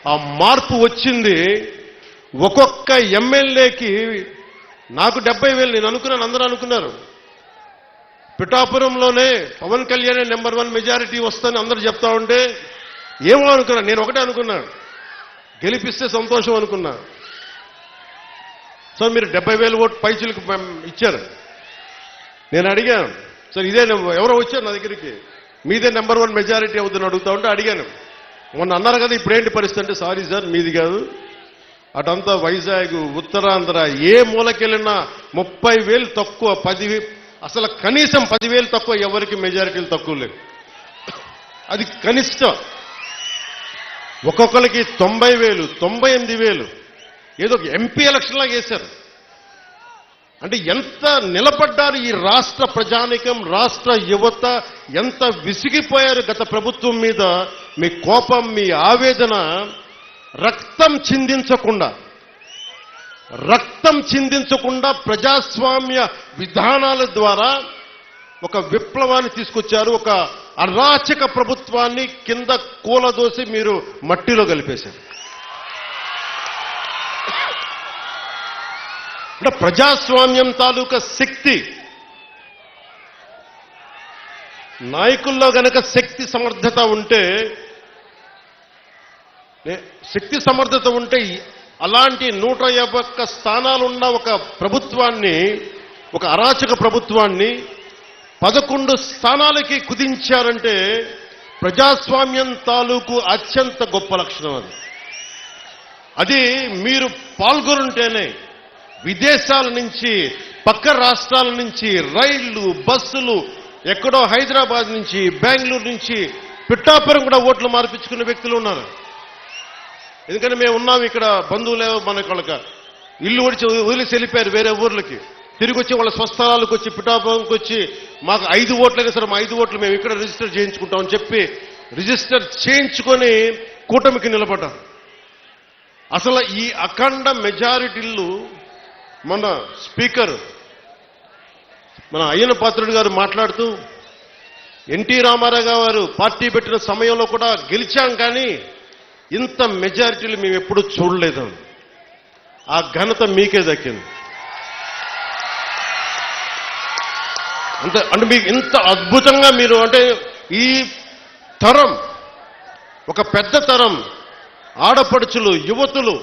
ఆ మార్పు వచ్చింది. ఒక్కొక్క ఎమ్మెల్యేకి నాకు 70,000 నేను అనుకున్నాను, అందరూ అనుకున్నారు. పిఠాపురంలోనే పవన్ కళ్యాణ్ నెంబర్ 1 మెజారిటీ వస్తుందని అందరూ చెప్తా ఉంటే ఏమో అనుకున్నా. నేను ఒకటే అనుకున్నా, గెలిపిస్తే సంతోషం అనుకున్నా. సో మీరు 70,000 ఓటు పైచులకు ఇచ్చారు. నేను అడిగాను, సార్ ఇదే ఎవరో వచ్చారు నా దగ్గరికి, మీదే నెంబర్ 1 మెజారిటీ అవుతుందని అడుగుతా ఉంటే అడిగాను. మొన్న అన్నారు కదా ఇప్పుడేంటి పరిస్థితి అంటే, సారీ సార్ మీది కాదు, అటంతా వైజాగ్ ఉత్తరాంధ్ర ఏ మూలకెళ్ళినా 30,000 తక్కువ, 10,000 అసలు కనీసం 10,000 తక్కువ, ఎవరికి మెజారిటీలు తక్కువ లేవు. అది కనిష్టం. ఒక్కొక్కరికి 90,000, 98,000 ఏదో ఎంపీ ఎలక్షన్ లాగా వేశారు. అంటే ఎంత నిలబడ్డారు ఈ రాష్ట్ర ప్రజానికం, రాష్ట్ర యువత ఎంత విసిగిపోయారు గత ప్రభుత్వం మీద. మీ కోపం, మీ ఆవేదన రక్తం చిందించకుండా ప్రజాస్వామ్య విధానాల ద్వారా ఒక విప్లవాన్ని తీసుకొచ్చారు. ఒక అరాచక ప్రభుత్వాన్ని కింద కూలదోసి మీరు మట్టిలో కలిపేశారు. అంటే ప్రజాస్వామ్యం తాలూకా శక్తి, నాయకుల్లో గనక శక్తి సమర్థత ఉంటే అలాంటి 151 స్థానాలున్న ఒక ప్రభుత్వాన్ని, ఒక అరాచక ప్రభుత్వాన్ని 11 స్థానాలకి కుదించారంటే ప్రజాస్వామ్యం తాలూకు అత్యంత గొప్ప లక్షణం అది. అది మీరు పాల్గొనుంటేనే విదేశాల నుంచి, పక్క రాష్ట్రాల నుంచి రైళ్లు, బస్సులు, ఎక్కడో హైదరాబాద్ నుంచి, బెంగళూరు నుంచి పిఠాపురం కూడా ఓట్లు మార్పించుకునే వ్యక్తులు ఉన్నారు. ఎందుకంటే మేము ఉన్నాం ఇక్కడ, బంధువులేవో మనకు వాళ్ళకి ఇల్లు వదిలేసి వెళ్ళిపోయారు వేరే ఊర్లకి. తిరిగి వచ్చి వాళ్ళ స్వస్థలాలకు వచ్చి పిఠాపురంకి వచ్చి మాకు 5 ఓట్లైనా సరే మా 5 ఓట్లు మేము ఇక్కడ రిజిస్టర్ చేయించుకుంటామని చెప్పి రిజిస్టర్ చేయించుకొని కూటమికి నిలబడ్డారు. అసలు ఈ అఖండ మెజారిటీలు మన స్పీకర్ మన అయ్యన పాత్రుడు గారు మాట్లాడుతూ, ఎన్టీ రామారావు గారు పార్టీ పెట్టిన సమయంలో కూడా గెలిచాం కానీ ఇంత మెజారిటీలు మేము ఎప్పుడూ చూడలేదు. ఆ ఘనత మీకే దక్కింది. అంటే మీకు ఇంత అద్భుతంగా మీరు, అంటే ఈ తరం, ఒక పెద్ద తరం ఆడపడుచులు, యువతులు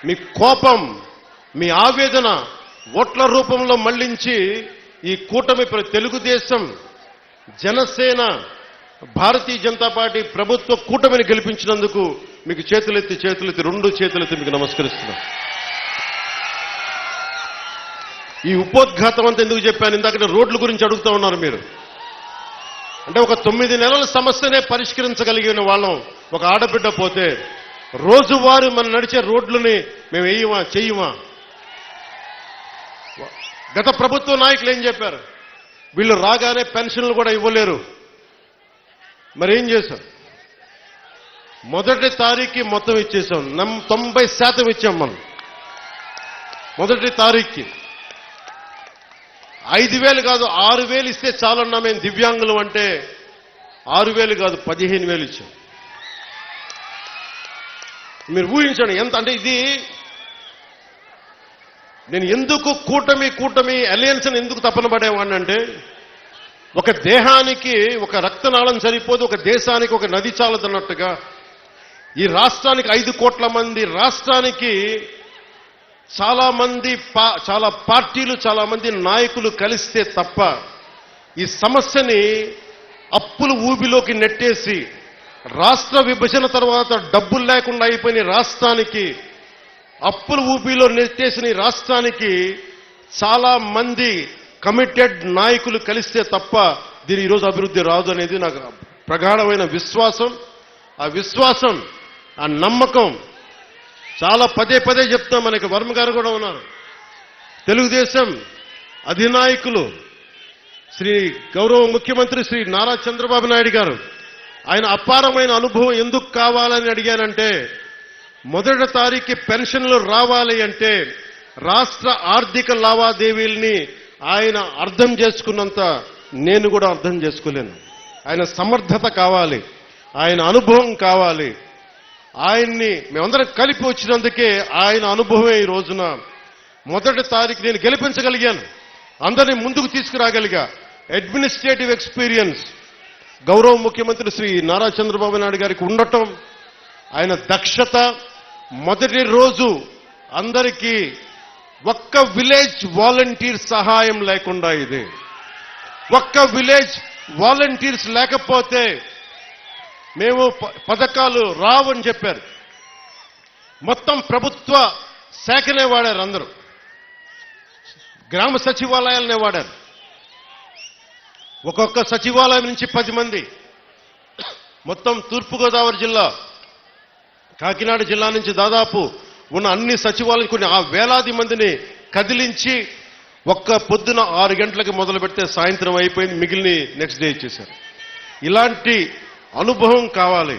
మీ కోపం, మీ ఆవేదన ఓట్ల రూపంలో మళ్లించి ఈ కూటమి తెలుగుదేశం, జనసేన, భారతీయ జనతా పార్టీ ప్రభుత్వ కూటమిని గెలిపించినందుకు మీకు చేతులెత్తి 2 చేతులెత్తి మీకు నమస్కరిస్తున్నాం. ఈ ఉపోద్ఘాతం అంతా ఎందుకు చెప్పాను, ఇందాక రోడ్ల గురించి అడుగుతూ ఉన్నారు మీరు. అంటే ఒక 9 నెలల సమస్యనే పరిష్కరించగలిగిన వాళ్ళం ఒక ఆడబిడ్డ పోతే, రోజువారీ మనం నడిచే రోడ్లని మేము చెయ్యమా? గత ప్రభుత్వ నాయకులు ఏం చెప్పారు, వీళ్ళు రాగానే పెన్షన్లు కూడా ఇవ్వలేరు. మరి ఏం చేశాం? మొదటి తారీఖుకి మొత్తం ఇచ్చేసాం. 90% ఇచ్చాం మనం. మొదటి తారీఖుకి 5,000 కాదు 6,000 ఇస్తే చాలన్నా మేము దివ్యాంగులు అంటే 6,000 కాదు 15,000 ఇచ్చాం. మీరు ఊహించండి ఎంత. అంటే ఇది నేను ఎందుకు కూటమి అలయన్స్ అని ఎందుకు తపన పడేవాడిని అంటే, ఒక దేహానికి ఒక రక్తనాళం సరిపోదు, ఒక దేశానికి ఒక నది చాలదన్నట్టుగా ఈ రాష్ట్రానికి 5 కోట్ల మంది రాష్ట్రానికి చాలా పార్టీలు, చాలా మంది నాయకులు కలిస్తే తప్ప ఈ సమస్యని అప్పుల ఊబిలోకి నెట్టేసి, రాష్ట్ర విభజన తర్వాత డబ్బులు లేకుండా అయిపోయిన రాష్ట్రానికి, అప్పుల ఊబిలో నెట్టేసిన రాష్ట్రానికి చాలా మంది కమిటెడ్ నాయకులు కలిస్తే తప్ప దీని ఈరోజు అభివృద్ధి రాదు అనేది నాకు ప్రగాఢమైన విశ్వాసం. ఆ విశ్వాసం, ఆ నమ్మకం చాలా పదే చెప్తాం. మనకి వర్మ గారు కూడా ఉన్నారు. తెలుగుదేశం అధినాయకులు శ్రీ గౌరవ ముఖ్యమంత్రి శ్రీ నారా చంద్రబాబు నాయుడు గారు, ఆయన అపారమైన అనుభవం ఎందుకు కావాలని అడిగానంటే, మొదటి తారీఖు పెన్షన్లు రావాలి అంటే రాష్ట్ర ఆర్థిక లావాదేవీల్ని ఆయన అర్థం చేసుకున్నంత నేను కూడా అర్థం చేసుకోలేను. ఆయన సమర్థత కావాలి, ఆయన అనుభవం కావాలి. ఆయన్ని మేమందరం కలిపి వచ్చినందుకే ఆయన అనుభవమే ఈ రోజున మొదటి తారీఖు నేను గెలిపించగలిగాను, అందరినీ ముందుకు తీసుకురాగలిగా. అడ్మినిస్ట్రేటివ్ ఎక్స్పీరియన్స్ గౌరవ ముఖ్యమంత్రి శ్రీ నారా చంద్రబాబు నాయుడు గారికి ఉండటం, ఆయన దక్షత. మొదటి రోజు అందరికీ ఒక్క విలేజ్ వాలంటీర్ సహాయం లేకుండా, ఇది ఒక్క విలేజ్ వాలంటీర్స్ లేకపోతే మేము పథకాలు రావని చెప్పారు. మొత్తం ప్రభుత్వ శాఖనే వాడారు, అందరూ గ్రామ సచివాలయాలనే వాడారు. ఒక్కొక్క సచివాలయం నుంచి 10 మంది, మొత్తం తూర్పుగోదావరి జిల్లా, కాకినాడ జిల్లా నుంచి దాదాపు ఉన్న అన్ని సచివాలయం కొన్ని వేలాది మందిని కదిలించి ఒక్క పొద్దున 6 గంటలకు మొదలు పెడితే సాయంత్రం అయిపోయింది, మిగిలిన నెక్స్ట్ డే ఇచ్చేశారు. ఇలాంటి అనుభవం కావాలి.